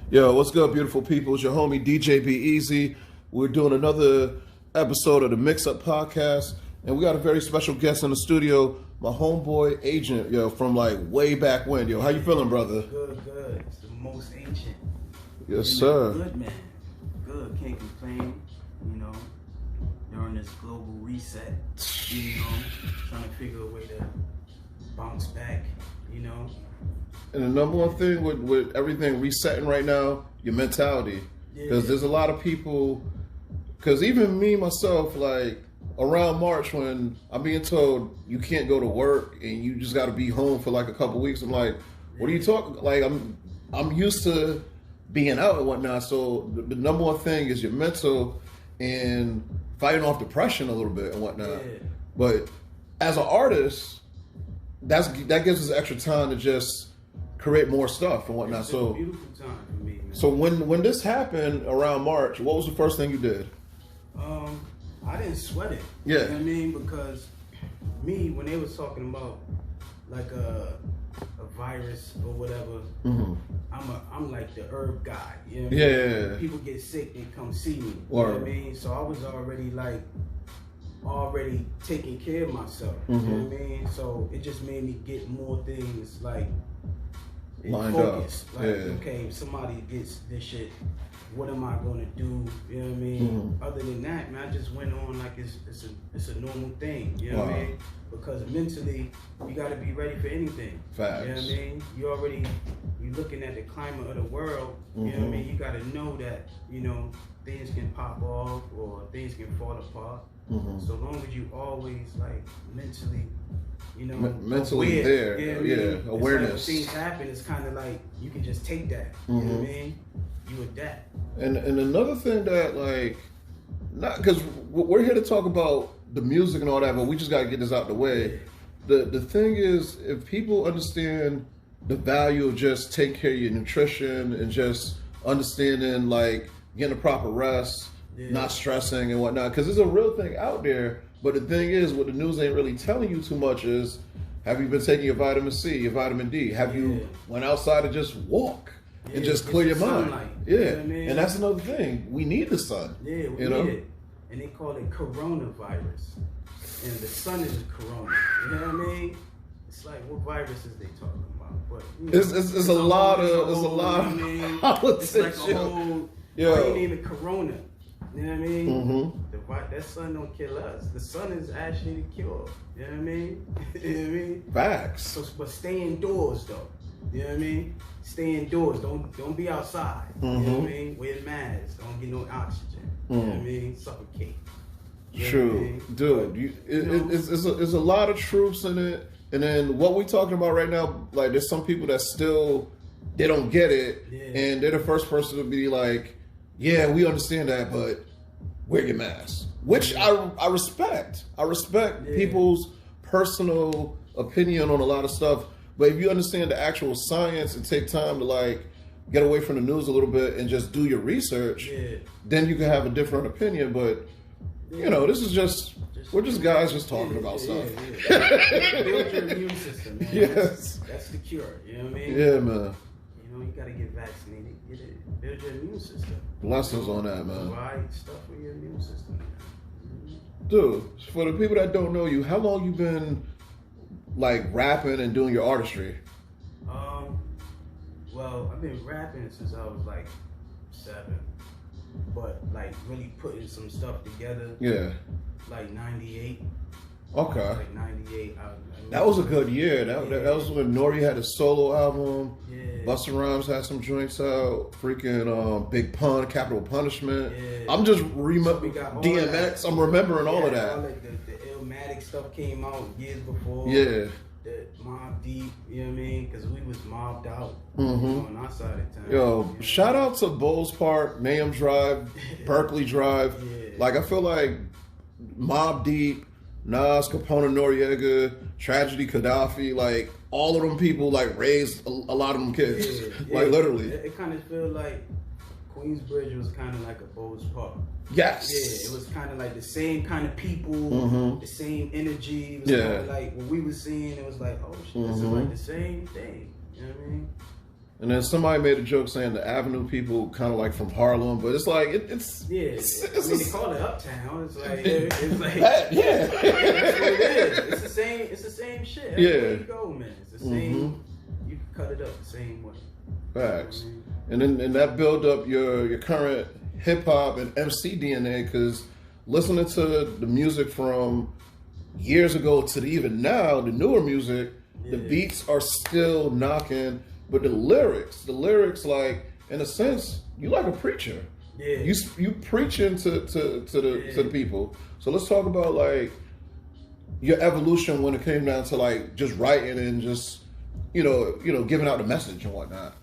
Yo, what's good, beautiful people? It's your homie DJ Be Easy. We're doing another episode of the Mix Up Podcast, and we got a very special guest in the studio, my homeboy Agent, yo, from like way back when. Yo, how you feeling, brother? Good. It's the most ancient. Yes, sir. Good, man. Good. Can't complain, during this global reset, trying to figure a way to bounce back, And the number one thing with everything resetting right now, your mentality. Because there's a lot of people, because even me, myself, like around March when I'm being told you can't go to work and you just got to be home for like a couple weeks, I'm like, what are you talking? Like, I'm used to being out and whatnot. So the number one thing is your mental and fighting off depression a little bit and whatnot. Yeah. But as an artist, that gives us extra time to just create more stuff and whatnot. It's so a beautiful time for me, man. So when this happened around March, what was the first thing you did? I didn't sweat it. Yeah. You know what I mean? Because me, when they was talking about like a virus or whatever, I'm like the herb guy. You know what I mean? Yeah. People get sick, they come see me. You Word. know what I mean? So I was already taking care of myself. You know what I mean? So it just made me get more things like lined focused. up. Like, Yeah. okay, if somebody gets this shit, what am I gonna do? You know what I mean? Other than that, man, I just went on like it's a normal thing. You know what I mean? Because mentally, you got to be ready for anything. Facts. You know what I mean? You looking at the climate of the world. You know what I mean? You got to know that things can pop off or things can fall apart. So long as you always like mentally, mentally aware, there, It's awareness. like when things happen, it's kind of like you can just take that. You know what I mean? You adapt. And another thing that like, not because we're here to talk about the music and all that, but we just got to get this out the way. The thing is, if people understand the value of just taking care of your nutrition and just understanding like getting the proper rest, not stressing and whatnot, because there's a real thing out there. But the thing is, what the news ain't really telling you too much is, have you been taking your vitamin C, your vitamin D? Have you went outside to just walk and just clear your mind? Sunlight. Yeah, You know what I mean? and that's another thing. We need the sun. Yeah, we need it. And they call it coronavirus. And the sun is corona. You know what I mean? It's like, what viruses they talking about? But It's a lot of politics. It's like a whole, why you name it corona? You know what I mean? That sun don't kill us. The sun is actually the cure. You know what I mean? You know what I mean? Facts. So, but stay indoors though. You know what I mean? Stay indoors. Don't be outside. You know what I mean? Wear masks. Don't get no oxygen. You know what I mean? Suffocate. You know True, what I mean? dude. It's a lot of truths in it. And then what we're talking about right now, like there's some people that still they don't get it, and they're the first person to be like, "Yeah, we understand that, but wear your mask," which I respect. I respect people's personal opinion on a lot of stuff. But if you understand the actual science and take time to like get away from the news a little bit and just do your research, then you can have a different opinion. But this is just we're just guys just talking about stuff. Build your immune system, man. Yes. That's the cure. You know what I mean? Yeah, man. You gotta get vaccinated. Get it. Build your immune system. Blessings on that, man. Provide stuff for your immune system. Dude, for the people that don't know you, how long you been like rapping and doing your artistry? Well, I've been rapping since I was like 7, but like really putting some stuff together. Yeah. Like 98. Okay. Like 98. That was a good year. That was when Nori had a solo album. Yeah. Busta Rhymes had some joints out. Freaking Big Pun, Capital Punishment. Yeah. I'm just DMX. I'm remembering all of that. All like the Illmatic stuff came out years before. Yeah. The Mob Deep, you know what I mean? Because we was mobbed out on our side of town. Yo, shout out to Bowles Park, Nahum Drive, Berkeley Drive. Like, I feel like Mob Deep, Nas, Capone Noriega, Tragedy, Gaddafi, like, all of them people, like, raised a lot of them kids. Like, literally. It kind of feel like Queensbridge was kind of like a Bowles Park. Yes. Yeah, it was kind of like the same kind of people, the same energy. It was kind of like what we were seeing. It was like, oh shit, this is like the same thing. You know what I mean? And then somebody made a joke saying the Avenue people kind of like from Harlem, but it's like it's I mean, they call it Uptown. It's like that's what it is. It's the same shit. Everywhere you go, man. It's the same. You can cut it up the same way. Facts. You know what I mean? And that build up your current hip hop and MC DNA, because listening to the music from years ago to even now, the newer music, the beats are still knocking. But the lyrics, like, in a sense, you like a preacher. Yeah. You preaching to the people. So let's talk about like your evolution when it came down to like just writing and just you know giving out the message and whatnot.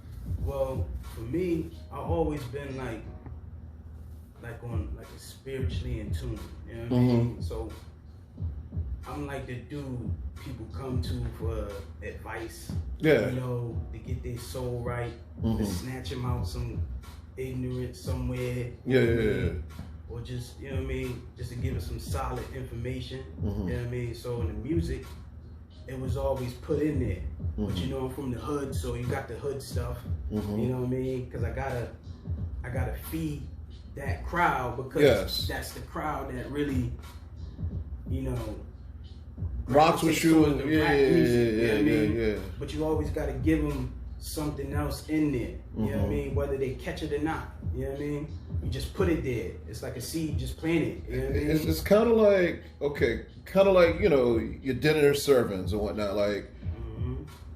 Well, for me, I've always been like a spiritually in tune. You know what I mean? So I'm like the dude people come to for advice. Yeah. You know, to get their soul right, to snatch them out some ignorance somewhere. Yeah. Or just, you know what I mean, just to give them some solid information. You know what I mean? So in the music, it was always put in there. But you know, I'm from the hood, so you got the hood stuff. You know what I mean? Because I gotta feed that crowd, because that's the crowd that really, you know, rocks with you and yeah. But you always got to give them something else in there. You know what I mean? Whether they catch it or not. You know what I mean? You just put it there. It's like a seed, just plant it. You know what I mean? It's kind of like you know, your dinner servings and whatnot. Like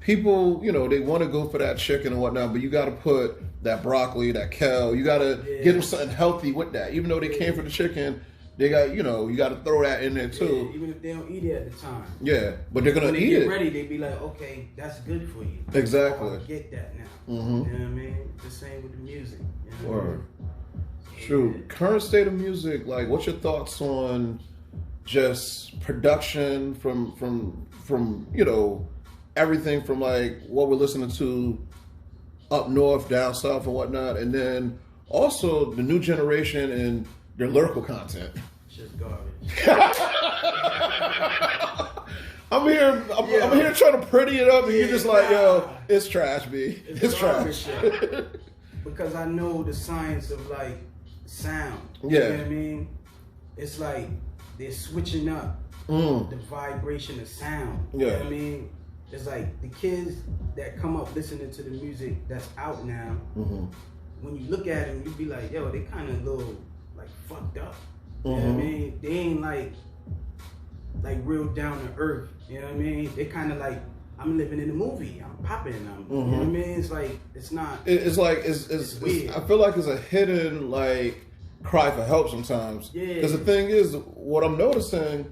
people, you know, they want to go for that chicken and whatnot, but you got to put that broccoli, that kale. You got to get them something healthy with that. Even though they came for the chicken, they got, you know, you got to throw that in there too. Yeah, even if they don't eat it at the time. Yeah, but they're gonna eat it. When they get ready, they be like, okay, that's good for you. Exactly. I get that now. You know what I mean? The same with the music. You know Word. Shoot, current state of music. Like, what's your thoughts on just production from you know, everything from like what we're listening to up north, down south, and whatnot, and then also the new generation and their lyrical content. Just garbage. I'm here trying to pretty it up, and you're just like, yo, it's trash, B. It's trash. Because I know the science of like sound. Yeah. You know what I mean? It's like they're switching up the vibration of sound. You know what I mean? It's like the kids that come up listening to the music that's out now, when you look at them, you be like, yo, they kind of little like fucked up. You know what I mean? They ain't like real down to earth. You know what I mean? They kind of like, I'm living in a movie. I'm popping. You know what I mean? It's like, it's not. It's like it's weird. I feel like it's a hidden like cry for help sometimes. Yeah. Because the thing is, what I'm noticing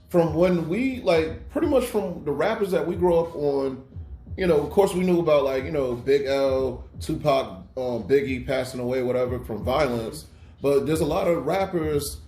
from when we like pretty much from the rappers that we grew up on, you know, of course we knew about like, you know, Big L, Tupac, Biggie passing away, whatever, from violence. But there's a lot of rappers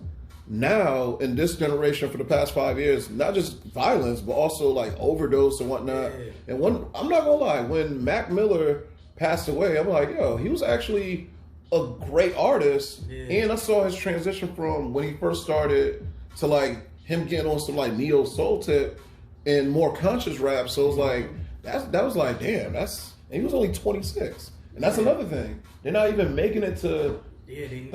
now in this generation for the past 5 years, not just violence, but also like overdose and whatnot. Yeah. And I'm not gonna lie, when Mac Miller passed away, I'm like, yo, he was actually a great artist. Yeah. And I saw his transition from when he first started to like him getting on some like neo soul tip and more conscious rap. So it was like, that was like, damn, and he was only 26. And that's another thing. They're not even making it to 30.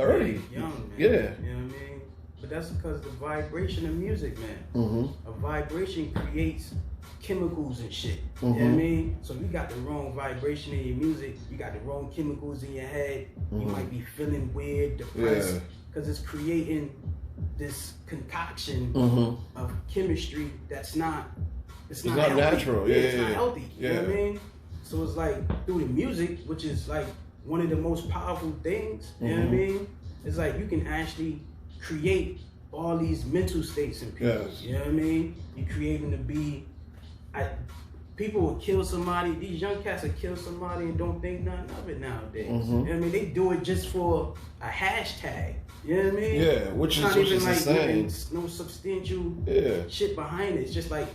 Young, man. Yeah. You know what I mean? But that's because the vibration of music, man. A vibration creates chemicals and shit. You know what I mean? So you got the wrong vibration in your music, you got the wrong chemicals in your head, you might be feeling weird, depressed, because it's creating this concoction of chemistry that's not not natural. It's not healthy. You know what I mean? So it's like through the music, which is like one of the most powerful things, you know what I mean? It's like you can actually create all these mental states in people. Yes. You know what I mean? You create them to be people will kill somebody, these young cats will kill somebody and don't think nothing of it nowadays. You know what I mean? They do it just for a hashtag. You know what I mean? Yeah, which is like insane. No substantial shit behind it. It's just like,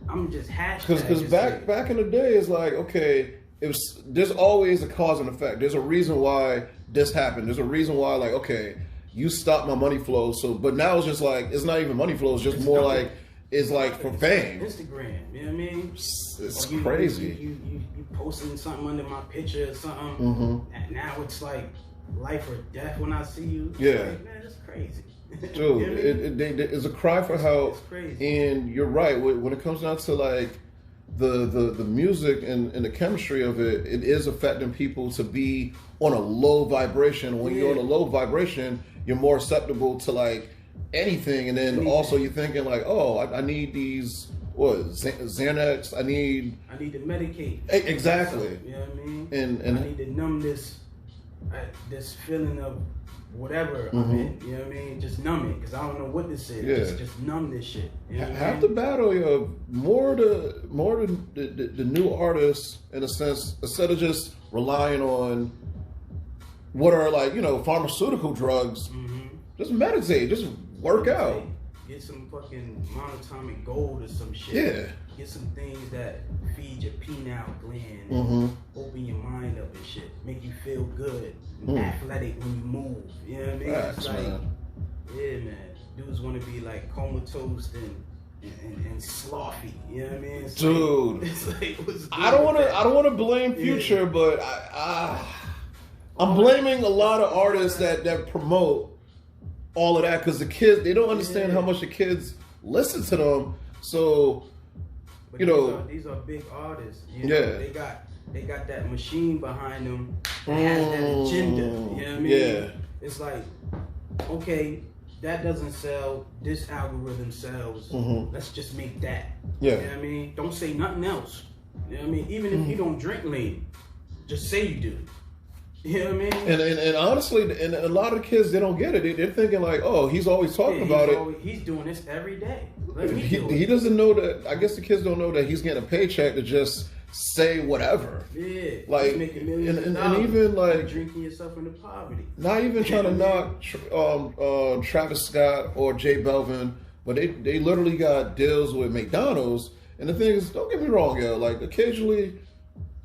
I'm just hashtag. Because back in the day, it's like, okay, there's always a cause and effect. There's a reason why this happened. There's a reason why, like, okay, you stopped my money flow. So, but now it's just like, it's not even money flow. It's just more like, is like for fame. Instagram, you know what I mean? It's crazy. You posting something under my picture or something, and now it's like life or death when I see you. Yeah, like, man, that's crazy. Dude, you know what I mean? it's a cry for help. It's crazy. And you're right. When it comes down to like the music and the chemistry of it, it is affecting people to be on a low vibration. When you're on a low vibration, you're more susceptible to like anything. And then also you're thinking like, oh, I need these, Xanax. I need to medicate. Exactly. You know what I mean? And I need to numb this feeling of whatever I'm in. You know what I mean? Just numb it, because I don't know what this is. Yeah. Just numb this shit. You know what Half I mean? the battle, yo, more the new artists, in a sense, instead of just relying on what are like, pharmaceutical drugs, just meditate, just work out. Get some fucking monatomic gold or some shit. Yeah. Get some things that feed your pineal gland and open your mind up and shit. Make you feel good and athletic when you move. You know what I mean? It's like, yeah, man. Dudes want to be like comatose and slothy. You know what I mean? It's dude, like, it's like, what's good I don't want to blame Future, but I'm blaming a lot of artists that promote all of that, because the kids, they don't understand how much the kids listen to them. So, but these are big artists. You know? They got that machine behind them that has that agenda. You know what I mean? Yeah. It's like, okay, that doesn't sell. This algorithm sells. Let's just make that. Yeah. You know what I mean? Don't say nothing else. You know what I mean? Even if you don't drink lean, just say you do. You know what I mean? And honestly, and a lot of the kids, they don't get it. They're thinking like, oh, he's always talking about it. He's doing this every day. He doesn't know that. I guess the kids don't know that he's getting a paycheck to just say whatever. Yeah, like making millions and even like drinking yourself into poverty. Not even trying to knock Travis Scott or J Belvin, but they literally got deals with McDonald's. And the thing is, don't get me wrong, yo. Like occasionally,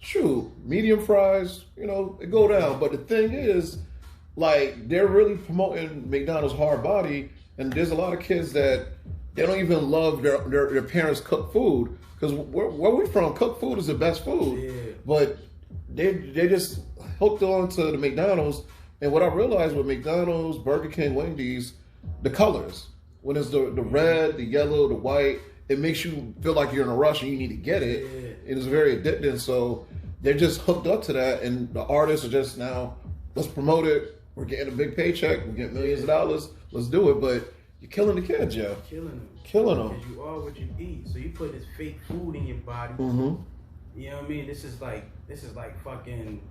shoot, medium fries, it go down. But the thing is, like, they're really promoting McDonald's hard body, and there's a lot of kids that they don't even love their parents' cooked food, because where we from, cooked food is the best food. Yeah. But they just hooked on to the McDonald's. And what I realized with McDonald's, Burger King, Wendy's, the colors, when it's the red, the yellow, the white, it makes you feel like you're in a rush and you need to get it. Yeah. It is very addicting. So they're just hooked up to that, and the artists are just now, let's promote it. We're getting a big paycheck. We're getting millions of dollars. Let's do it. But you're killing the kids, yo. Killing them. Because you are what you eat. So you put this fake food in your body. You know what I mean? This is like fucking,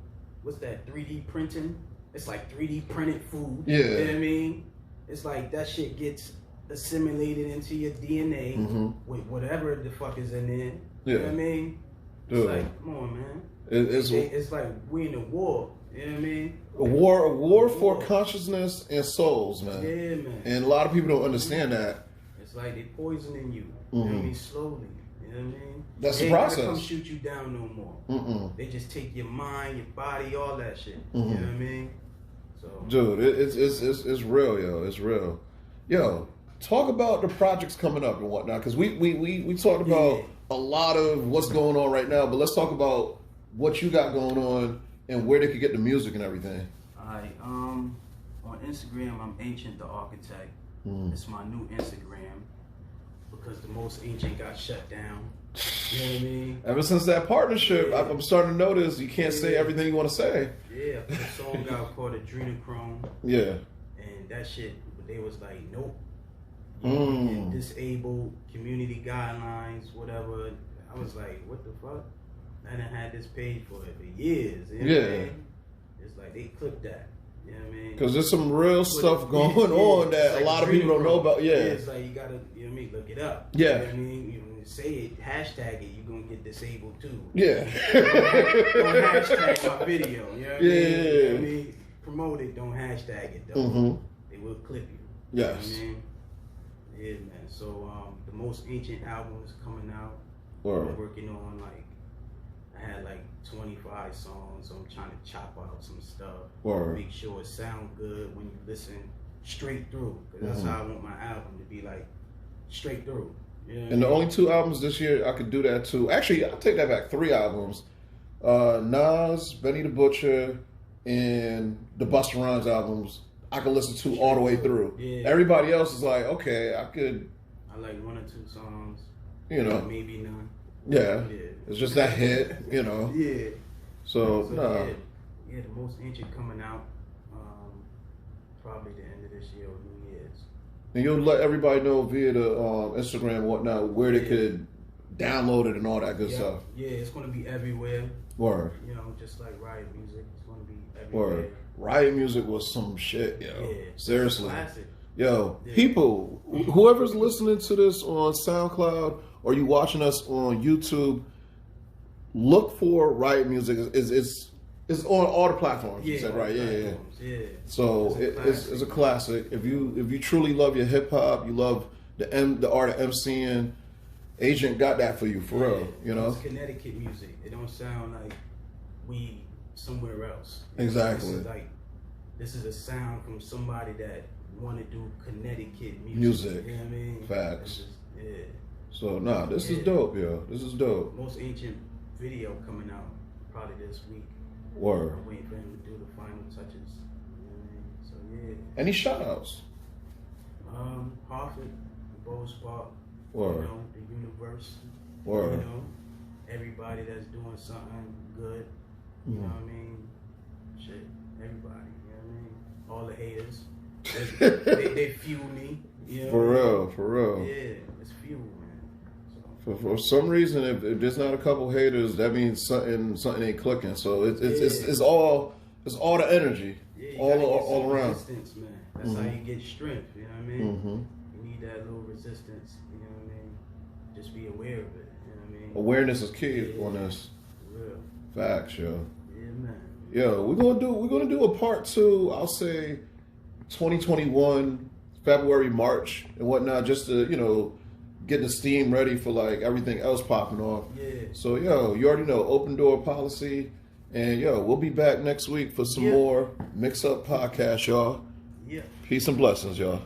what's that, 3D printing? It's like 3D printed food. Yeah. You know what I mean? It's like that shit gets assimilated into your DNA with whatever the fuck is in there. You know what I mean? It's like, come on, man. It's like we in a war. You know what I mean? A war for consciousness and souls, man. Yeah, man. And a lot of people don't understand that. It's like they poisoning you. You know what I mean? Slowly. You know what I mean? That's the they process. They ain't come shoot you down no more. They just take your mind, your body, all that shit. You know what I mean? So, dude, it's real, yo. It's real. Yo, talk about the projects coming up and whatnot, because we talked about a lot of what's going on right now, but let's talk about what you got going on and where they could get the music and everything. Alright, on Instagram, I'm Ancient the Architect. It's my new Instagram, because the Most Ancient got shut down. You know what I mean? Ever since that partnership, I'm starting to notice you can't say everything you want to say. Yeah, I put a song out called Adrenochrome. Yeah. And that shit, they was like, nope. You disabled, community guidelines, whatever. I was like, what the fuck? I done had this page for years. You know what I mean? It's like they clipped that. You know what I mean? Because there's some real stuff going on that a lot of people don't know about. Yeah. It's like you gotta, you know what I mean, look it up. Yeah. You know what I mean? You say it, hashtag it, you're gonna get disabled too. Yeah. Don't hashtag my video. You know what I mean? Yeah. You know what I mean? Promote it, don't hashtag it though. They will clip you. Yes. You know what I mean? Yeah, man. So the Most Ancient album is coming out. Word. I'm working on I had 25 songs, so I'm trying to chop out some stuff. Word. Make sure it sound good when you listen straight through. Cause that's how I want my album to be, like straight through. Yeah, and the only 2 albums this year I could do that too. Actually, I'll take that back. 3 albums. Nas, Benny the Butcher, and the Busta Rhymes albums I could listen to all the way through. Yeah. Everybody else is like, okay, I like 1 or 2 songs. You know. Maybe none. Yeah. It's just that hit, you know. Yeah. So nah. Yeah, the most ancient coming out probably the end of this year or New Year's. And you'll let everybody know via the Instagram and whatnot where they could download it and all that good stuff. Yeah, it's going to be everywhere. Word. You know, just like Riot Music, it's going to be everywhere. Word. Riot Music was some shit, yo. Yeah, seriously. Classic. Yo, people, whoever's listening to this on SoundCloud or you watching us on YouTube, look for Riot Music. It's on all the platforms. Yeah, you said, right? Yeah. So it's a classic. If you truly love your hip hop, you love the art of MCing, Agent got that for you for real. You know, it's Connecticut music. It don't sound like we somewhere else. Exactly. This is a sound from somebody that want to do Connecticut music. You know what I mean? Facts. Yeah. So this is dope, yo. This is dope. Most ancient video coming out probably this week. Word. I'm waiting for him to do the final touches. You know what I mean? So yeah. Any shout outs? Hartford, Bose Park, Word. You know, the universe. Word. You know, everybody that's doing something good. You know what I mean? Shit, everybody. You know what I mean? All the haters. they fuel me. You know For real. Yeah, it's fuel, man. For some reason, if there's not a couple haters, that means something ain't clicking. So it's all the energy, all around. Resistance, man. That's how you get strength. You know what I mean? You need that little resistance. You know what I mean? Just be aware of it. You know what I mean? Awareness is key on this. For real. Facts, yo. Yeah, man. Yo, we're gonna do a part 2. I'll say 2021, February, March, and whatnot, just to get the steam ready for like everything else popping off. Yeah. So yo, you already know, open door policy, and yo, we'll be back next week for some more Mix Up Podcast, y'all. Yeah. Peace and blessings, y'all.